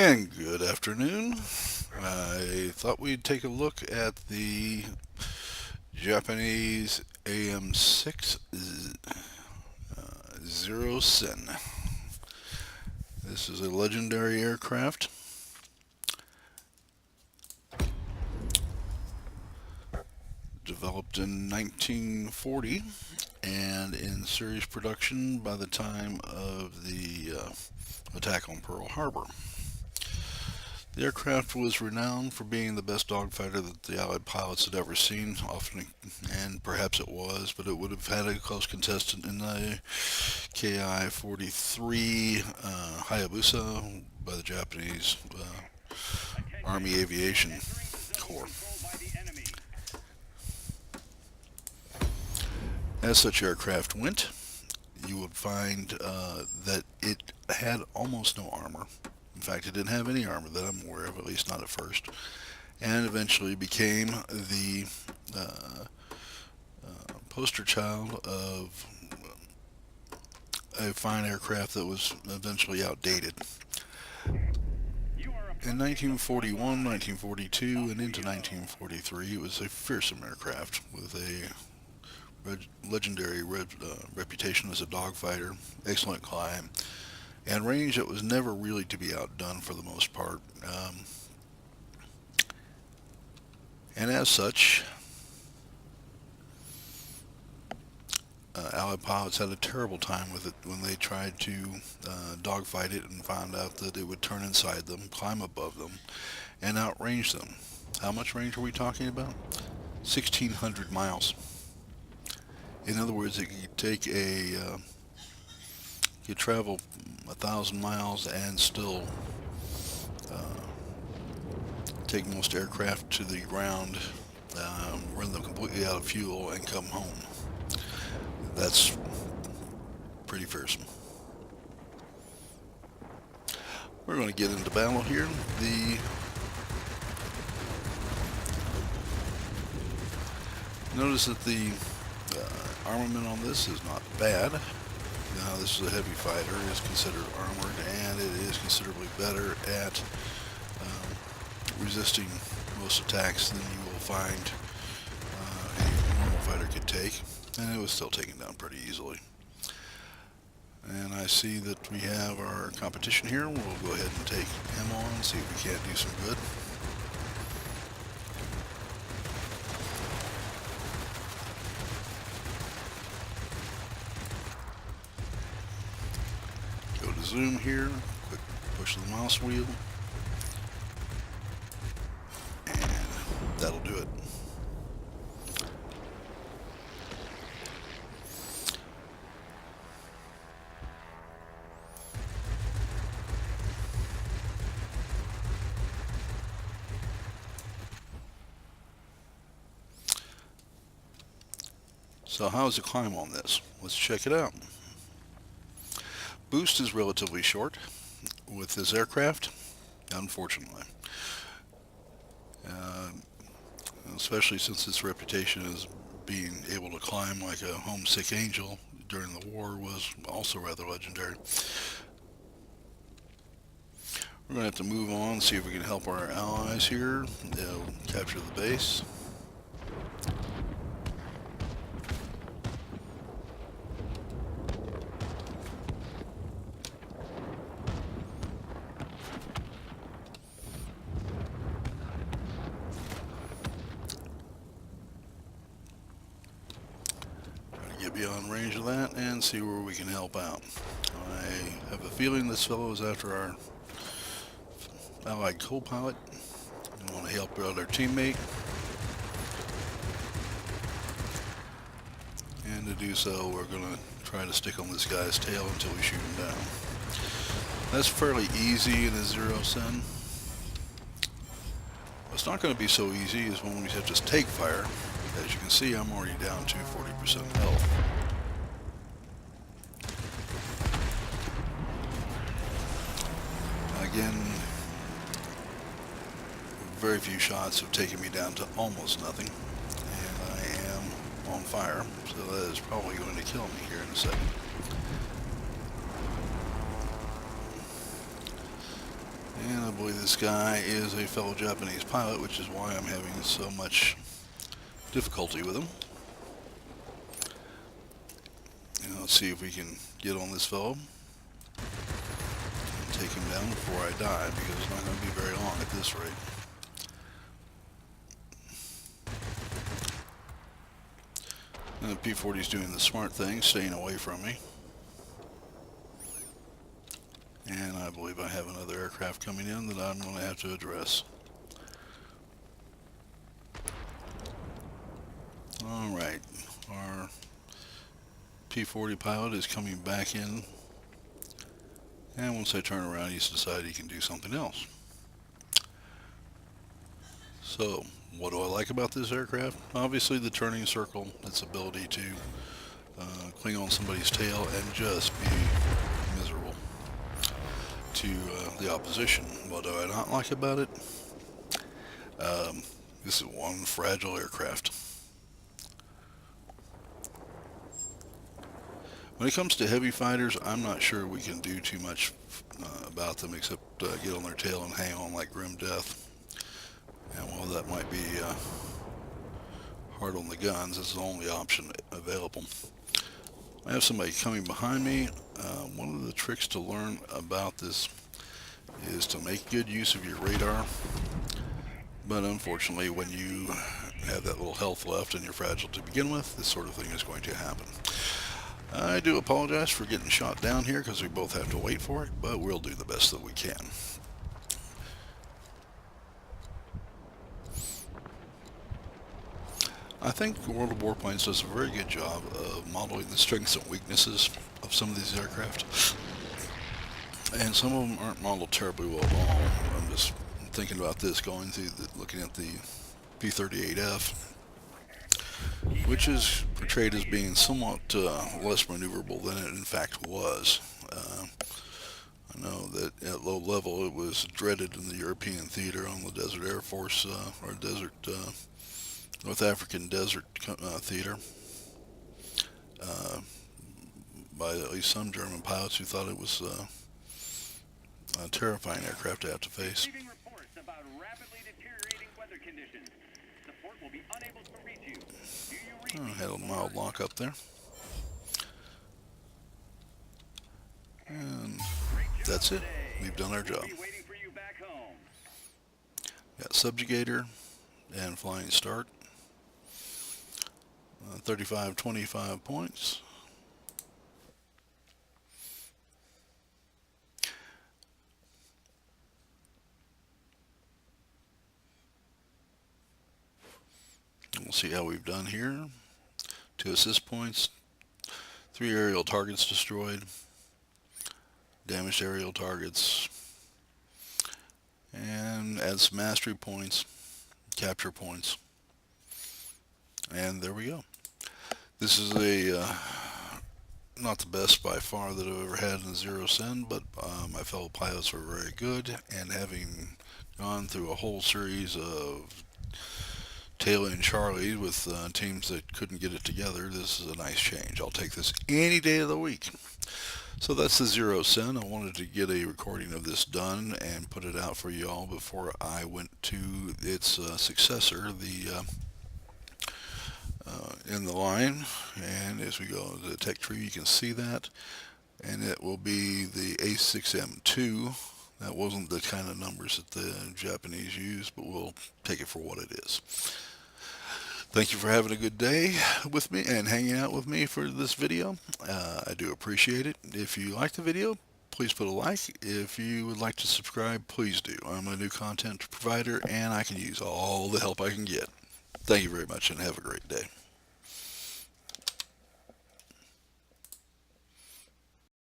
And good afternoon. I thought we'd take a look at the Japanese AM6 Zero Sen. This is a legendary aircraft developed in 1940 and in series production by the time of the attack on Pearl Harbor. The aircraft was renowned for being the best dogfighter that the Allied pilots had ever seen, often, and perhaps it was, but it would have had a close contestant in the Ki-43 Hayabusa by the Japanese Army Aviation Corps. As such aircraft went, you would find that it had almost no armor. In fact, it didn't have any armor that I'm aware of, at least not at first, and eventually became the poster child of a fine aircraft that was eventually outdated. In 1941, 1942, and into 1943, it was a fearsome aircraft with a legendary reputation as a dogfighter, excellent climb, and range that was never really to be outdone for the most part. And as such, Allied pilots had a terrible time with it when they tried to dogfight it and found out that it would turn inside them, climb above them, and outrange them. How much range are we talking about? 1,600 miles. In other words, it could take you travel 1,000 miles and still take most aircraft to the ground, run them completely out of fuel, and come home. That's pretty fearsome. We're going to get into battle here. Notice that the armament on this is not bad. Now, this is a heavy fighter. It is considered armored, and it is considerably better at resisting most attacks than you will find a normal fighter could take, and it was still taken down pretty easily. And I see that we have our competition here. We'll go ahead and take him on and see if we can't do some good. Go to zoom here, quick push of the mouse wheel, and that'll do it. So how's the climb on this? Let's check it out. Boost is relatively short with this aircraft, unfortunately. Uh, Especially since its reputation as being able to climb like a homesick angel during the war was also rather legendary. We're going to have to move on and see if we can help our allies here. They'll capture the base. Get beyond range of that and see where we can help out. I have a feeling this fellow is after our allied co-pilot. We want to help out our teammate. And to do so, we're going to try to stick on this guy's tail until we shoot him down. That's fairly easy in a Zero Sen. What's not going to be so easy is when we have to take fire. As you can see, I'm already down to 40% health. Again, very few shots have taken me down to almost nothing, and I am on fire, so that is probably going to kill me here in a second. And I believe this guy is a fellow Japanese pilot, which is why I'm having so much difficulty with him. And let's see if we can get on this fellow and take him down before I die, because it's not going to be very long at this rate. And the P-40 is doing the smart thing, staying away from me. And I believe I have another aircraft coming in that I'm going to have to address. Alright, our P-40 pilot is coming back in, and once I turn around he's decided he can do something else. So, what do I like about this aircraft? Obviously the turning circle, its ability to cling on somebody's tail and just be miserable to the opposition. What do I not like about it? This is one fragile aircraft. When it comes to heavy fighters, I'm not sure we can do too much about them except get on their tail and hang on like grim death. And while that might be hard on the guns, it's the only option available. I have somebody coming behind me. One of the tricks to learn about this is to make good use of your radar. But unfortunately, when you have that little health left and you're fragile to begin with, this sort of thing is going to happen. I do apologize for getting shot down here because we both have to wait for it, but we'll do the best that we can. I think World of Warplanes does a very good job of modeling the strengths and weaknesses of some of these aircraft. And some of them aren't modeled terribly well at all. I'm just thinking about this, going through looking at the P-38F, which is portrayed as being somewhat less maneuverable than it in fact was. I know that at low level it was dreaded in the European theater on the Desert Air Force, or Desert North African Desert Theater, by at least some German pilots who thought it was a terrifying aircraft to have to face. I had a mild lock up there. And that's it. We've done our job. Got subjugator and flying start. 35-25 points. We'll see how we've done here. 2 assist points, 3 aerial targets destroyed, damaged aerial targets, and add some mastery points, capture points, and there we go. This is a not the best by far that I've ever had in Zero Sen, but my fellow pilots were very good, and having gone through a whole series of Taylor and Charlie with teams that couldn't get it together, this is a nice change. I'll take this any day of the week. So that's the Zero Sen. I wanted to get a recording of this done and put it out for you all before I went to its successor, the in the line. And as we go to the tech tree, you can see that, and it will be the A6M1. That wasn't the kind of numbers that the Japanese use, but we'll take it for what it is. Thank you for having a good day with me and hanging out with me for this video. I do appreciate it. If you like the video, please put a like. If you would like to subscribe, please do. I'm a new content provider and I can use all the help I can get. Thank you very much and have a great day.